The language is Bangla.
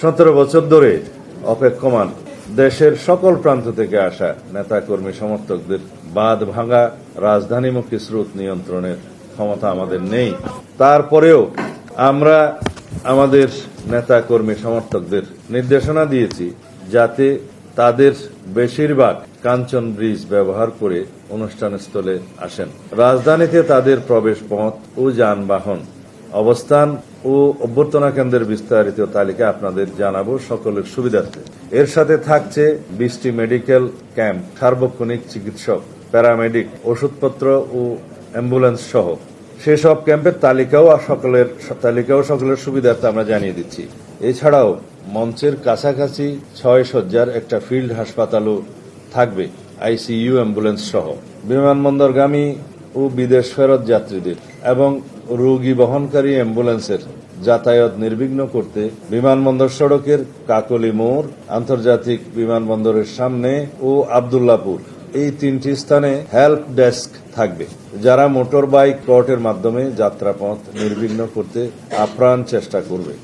17 বছর ধরে অপেক্ষমান দেশের সকল প্রান্ত থেকে আসা নেতাকর্মী সমর্থকদের বাঁধ ভাঙা রাজধানীমুখী স্রোত নিয়ন্ত্রণের ক্ষমতা আমাদের নেই। তারপরেও আমরা আমাদের নেতাকর্মী সমর্থকদের নির্দেশনা দিয়েছি যাতে তাদের বেশিরভাগ কাঞ্চন ব্রিজ ব্যবহার করে অনুষ্ঠানস্থলে আসেন। রাজধানীতে তাদের প্রবেশ পথ ও যানবাহন অবস্থান ও অভ্যর্থনা কেন্দ্রের বিস্তারিত তালিকা আপনাদের জানাবো সকলের সুবিধার্থে। এর সাথে থাকছে 20টি মেডিকেল ক্যাম্প, সার্বক্ষণিক চিকিৎসক, প্যারামেডিক, ওষুধপত্র ও অ্যাম্বুলেন্স সহ সেসব ক্যাম্পের তালিকাও সকলের সুবিধার্থে আমরা জানিয়ে দিচ্ছি। এছাড়াও মঞ্চের কাছাকাছি 6 শয্যার একটা ফিল্ড হাসপাতালও থাকবে, আইসিইউ, অ্যাম্বুলেন্স সহ। বিমানবন্দরগামী ও বিদেশ ফেরত যাত্রীদের এবং রোগী বহনকারী অ্যাম্বুলেন্সের যাতায়াত নির্বিঘ্ন করতে বিমানবন্দর সড়কের কাকলী মোড়, আন্তর্জাতিক বিমানবন্দরের সামনে ও আব্দুল্লাহপুর এই 3টি স্থানে হেল্প ডেস্ক থাকবে, যারা মোটর বাইক কোর্টের মাধ্যমে যাত্রাপথ নির্বিঘ্ন করতে আপ্রাণ চেষ্টা করবে।